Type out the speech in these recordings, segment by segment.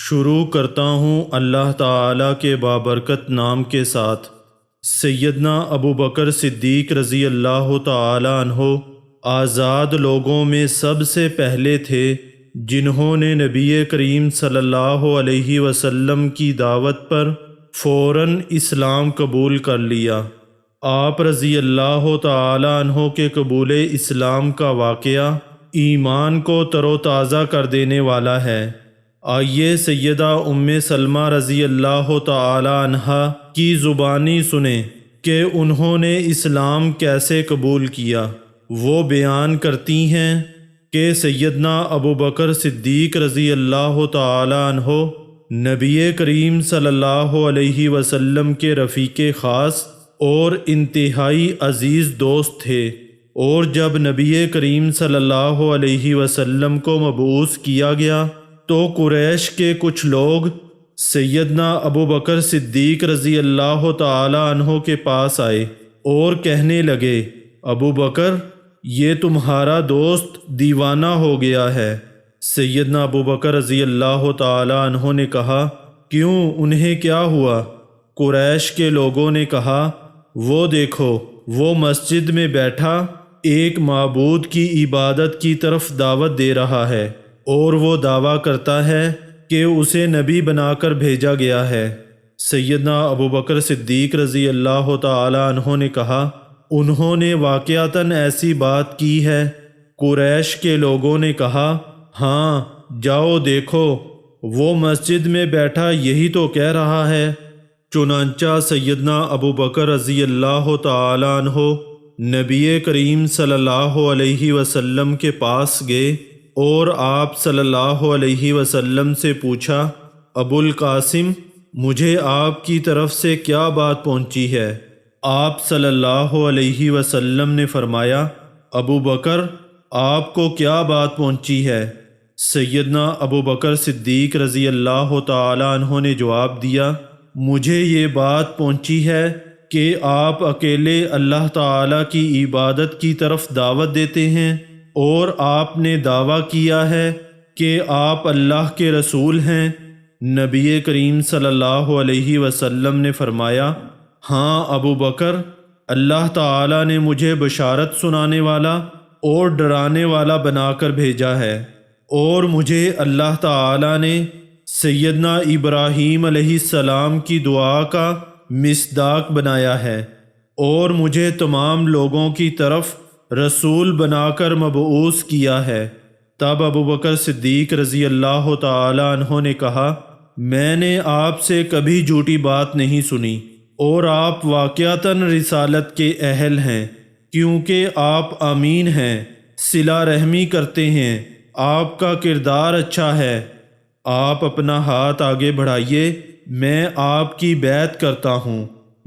شروع کرتا ہوں اللہ تعالیٰ کے بابرکت نام کے ساتھ۔ سیدنا ابو بکر صدیق رضی اللہ تعالیٰ عنہ آزاد لوگوں میں سب سے پہلے تھے جنہوں نے نبی کریم صلی اللہ علیہ وسلم کی دعوت پر فوراً اسلام قبول کر لیا۔ آپ رضی اللہ تعالیٰ عنہ کے قبول اسلام کا واقعہ ایمان کو تر و تازہ کر دینے والا ہے۔ آئیے سیدہ ام سلمہ رضی اللہ تعالی عنہا کی زبانی سنیں کہ انہوں نے اسلام کیسے قبول کیا۔ وہ بیان کرتی ہیں کہ سیدنا ابو بکر صدیق رضی اللہ تعالی عنہ نبی کریم صلی اللہ علیہ وسلم کے رفیق خاص اور انتہائی عزیز دوست تھے، اور جب نبی کریم صلی اللہ علیہ وسلم کو مبعوث کیا گیا تو قریش کے کچھ لوگ سیدنا ابو بکر صدیق رضی اللہ تعالی عنہ کے پاس آئے اور کہنے لگے، ابو بکر، یہ تمہارا دوست دیوانہ ہو گیا ہے۔ سیدنا ابو بکر رضی اللہ تعالی عنہ نے کہا، کیوں، انہیں کیا ہوا؟ قریش کے لوگوں نے کہا، وہ دیکھو، وہ مسجد میں بیٹھا ایک معبود کی عبادت کی طرف دعوت دے رہا ہے، اور وہ دعویٰ کرتا ہے کہ اسے نبی بنا کر بھیجا گیا ہے۔ سیدنا ابو بکر صدیق رضی اللہ تعالی عنہ نے کہا، انہوں نے واقعتاً ایسی بات کی ہے؟ قریش کے لوگوں نے کہا، ہاں، جاؤ دیکھو، وہ مسجد میں بیٹھا یہی تو کہہ رہا ہے۔ چنانچہ سیدنا ابو بکر رضی اللہ تعالی عنہ نبی کریم صلی اللہ علیہ وسلم کے پاس گئے اور آپ صلی اللہ علیہ وسلم سے پوچھا، ابو القاسم، مجھے آپ کی طرف سے کیا بات پہنچی ہے؟ آپ صلی اللہ علیہ وسلم نے فرمایا، ابو بکر، آپ کو کیا بات پہنچی ہے؟ سیدنا ابو بکر صدیق رضی اللہ تعالی عنہ نے جواب دیا، مجھے یہ بات پہنچی ہے کہ آپ اکیلے اللہ تعالیٰ کی عبادت کی طرف دعوت دیتے ہیں، اور آپ نے دعویٰ کیا ہے کہ آپ اللہ کے رسول ہیں۔ نبی کریم صلی اللہ علیہ وسلم نے فرمایا، ہاں ابو بکر، اللہ تعالیٰ نے مجھے بشارت سنانے والا اور ڈرانے والا بنا کر بھیجا ہے، اور مجھے اللہ تعالیٰ نے سیدنا ابراہیم علیہ السلام کی دعا کا مصداق بنایا ہے، اور مجھے تمام لوگوں کی طرف رسول بنا کر مبعوث کیا ہے۔ تب ابو بکر صدیق رضی اللہ تعالی عنہ نے کہا، میں نے آپ سے کبھی جھوٹی بات نہیں سنی، اور آپ واقعتاً رسالت کے اہل ہیں، کیونکہ آپ امین ہیں، صلہ رحمی کرتے ہیں، آپ کا کردار اچھا ہے۔ آپ اپنا ہاتھ آگے بڑھائیے، میں آپ کی بیعت کرتا ہوں۔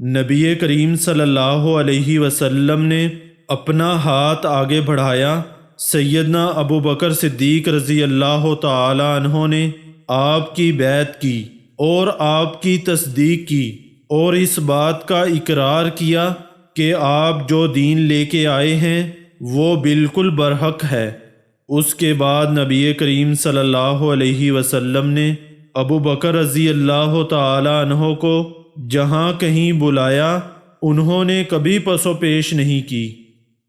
نبی کریم صلی اللہ علیہ وسلم نے اپنا ہاتھ آگے بڑھایا۔ سیدنا ابو بکر صدیق رضی اللہ تعالی عنہ نے آپ کی بیعت کی اور آپ کی تصدیق کی، اور اس بات کا اقرار کیا کہ آپ جو دین لے کے آئے ہیں وہ بالکل برحق ہے۔ اس کے بعد نبی کریم صلی اللہ علیہ وسلم نے ابو بکر رضی اللہ تعالی عنہ کو جہاں کہیں بلایا، انہوں نے کبھی پس و پیش نہیں کی۔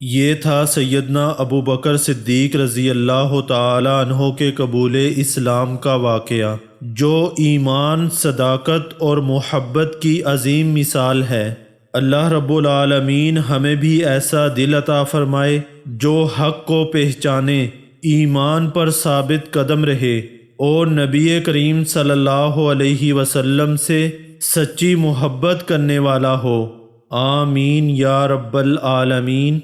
یہ تھا سیدنا ابو بکر صدیق رضی اللہ تعالی عنہ کے قبول اسلام کا واقعہ، جو ایمان، صداقت اور محبت کی عظیم مثال ہے۔ اللہ رب العالمین ہمیں بھی ایسا دل عطا فرمائے جو حق کو پہچانے، ایمان پر ثابت قدم رہے، اور نبی کریم صلی اللہ علیہ وسلم سے سچی محبت کرنے والا ہو۔ آمین یا رب العالمین۔